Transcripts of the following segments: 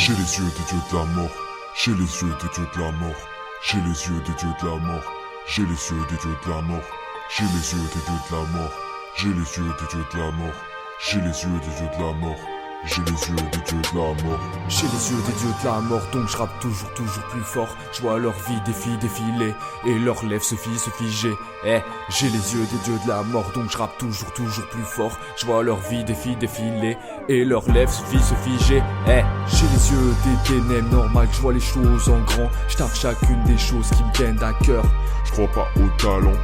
J'ai les yeux des dieux de la mort. J'ai les yeux des dieux de la mort. J'ai les yeux des dieux de la mort. J'ai les yeux des dieux de la mort. J'ai les yeux des dieux de la mort. J'ai les yeux des dieux de la mort. J'ai les yeux des dieux de la mort. J'ai les yeux des dieux de la mort. J'ai les yeux des dieux de la mort, donc je rappe toujours plus fort. Je vois leur vie défiler et leurs lèvres se figer. J'ai les yeux des dieux de la mort, donc je rappe toujours plus fort. Je vois leur vie défiler et leurs lèvres se figer. J'ai les yeux des ténèbres, normal que je vois les choses en grand. Je taffe chacune des choses qui me tiennent à cœur. Je crois pas au talent.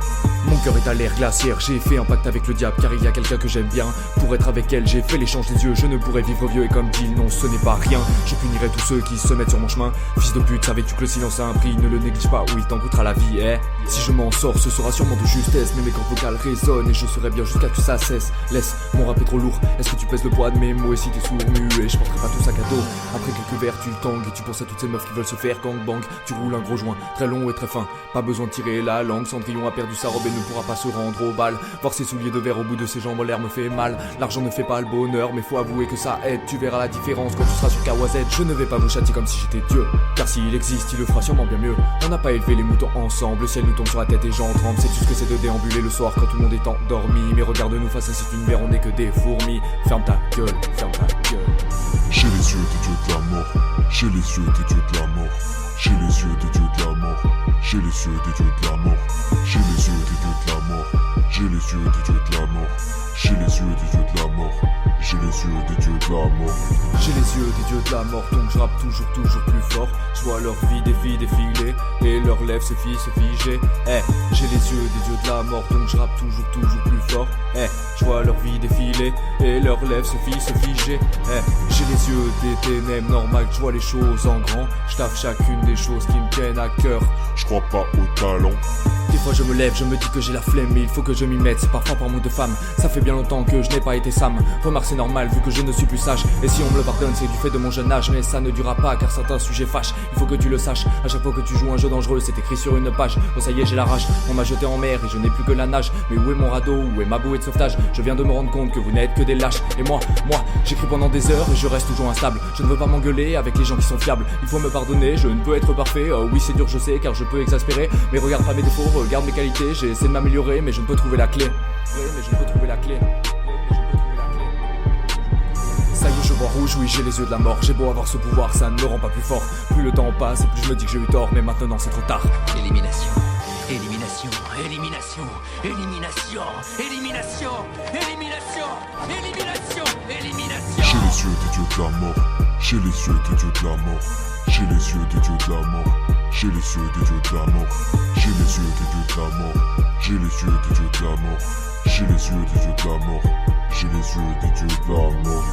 Mon cœur est à l'air glaciaire, j'ai fait un pacte avec le diable car il y a quelqu'un que j'aime bien. Pour être avec elle, j'ai fait l'échange des yeux, je ne pourrais vivre vieux et comme dit, non ce n'est pas rien. Je punirai tous ceux qui se mettent sur mon chemin. Fils de pute, savais-tu que le silence a un prix? Ne le néglige pas ou il t'en coûtera la vie. Si je m'en sors, ce sera sûrement de justesse, mais mes cordes vocales résonnent et je serai bien jusqu'à que ça cesse. Laisse mon rap est trop lourd, est-ce que tu pèses le poids de mes mots? Et si t'es sourd muet, je porterai pas tout sac à dos. Après quelques verres, tu le tangues et tu penses à toutes ces meufs qui veulent se faire gangbang. Tu roules un gros joint, très long et très fin, pas besoin de tirer la langue. Cendrillon a perdu sa robe et ne pourra pas se rendre au bal. Voir ses souliers de verre au bout de ses jambes en l'air me fait mal. L'argent ne fait pas le bonheur, mais faut avouer que ça aide. Tu verras la différence quand tu seras sur KWZ. Je ne vais pas vous châtier comme si j'étais Dieu, car s'il existe, il le fera sûrement bien mieux. On n'a pas élevé les moutons ensemble, le ciel nous tombe sur la tête et j'en tremble. Sais-tu ce que c'est de déambuler le soir quand tout le monde est endormi? Mais regarde-nous face à cet univers, on n'est que des fourmis. Ferme ta gueule, ferme ta gueule. J'ai les yeux des dieux de la mort. J'ai les yeux des dieux de la mort. J'ai les yeux des dieux de la mort. J'ai les yeux des dieux de la mort. J'ai les yeux des dieux de la mort. J'ai les yeux des dieux de la mort. J'ai les yeux des dieux de la mort. J'ai les yeux des dieux de la mort. J'ai les yeux des dieux de la mort, donc je rappe toujours plus fort. Je vois leur vie défiler et leurs lèvres se figer. J'ai les yeux des dieux de la mort, donc je rappe toujours plus fort. Je vois leur vie défiler et leurs lèvres se figer. J'ai les yeux des ténèbres, normal que je vois les choses en grand. Je taffe chacune des choses qui me tiennent à cœur. Je crois pas au talent. Des fois je me lève, je me dis que j'ai la flemme, mais il faut que je m'y mette, c'est parfois par manque de femme. Ça fait bien longtemps que je n'ai pas été Sam. Remarque c'est normal vu que je ne suis plus sage. Et si on me le pardonne c'est du fait de mon jeune âge. Mais ça ne durera pas car certains sujets fâchent. Il faut que tu le saches, à chaque fois que tu joues un jeu dangereux, c'est écrit sur une page. Oh ça y est j'ai la rage, on m'a jeté en mer et je n'ai plus que la nage. Mais où est mon radeau, où est ma bouée de sauvetage? Je viens de me rendre compte que vous n'êtes que des lâches. Et moi, j'écris pendant des heures et je reste toujours instable. Je ne veux pas m'engueuler avec les gens qui sont fiables. Il faut me pardonner, je ne peux être parfait. Oh oui c'est dur je sais car je peux exaspérer. Mais regarde pas mes défauts, regarde mes qualités. J'ai essayé de m'améliorer mais je ne peux trouver la clé. Oui mais je ne peux trouver la clé. Ça y est je vois rouge, oui j'ai les yeux de la mort. J'ai beau avoir ce pouvoir, ça ne me rend pas plus fort. Plus le temps passe et plus je me dis que j'ai eu tort. Mais maintenant c'est trop tard. Élimination, élimination, élimination, élimination, élimination, élimination, élimination, élimination. J'ai les yeux des dieux de la mort. J'ai les yeux des dieux de la mort. J'ai les yeux des dieux de la mort. J'ai les yeux des dieux de la mort. J'ai les yeux des dieux de la mort. J'ai les yeux des dieux de la mort. J'ai les yeux des dieux de la mort. J'ai les yeux des dieux de la mort.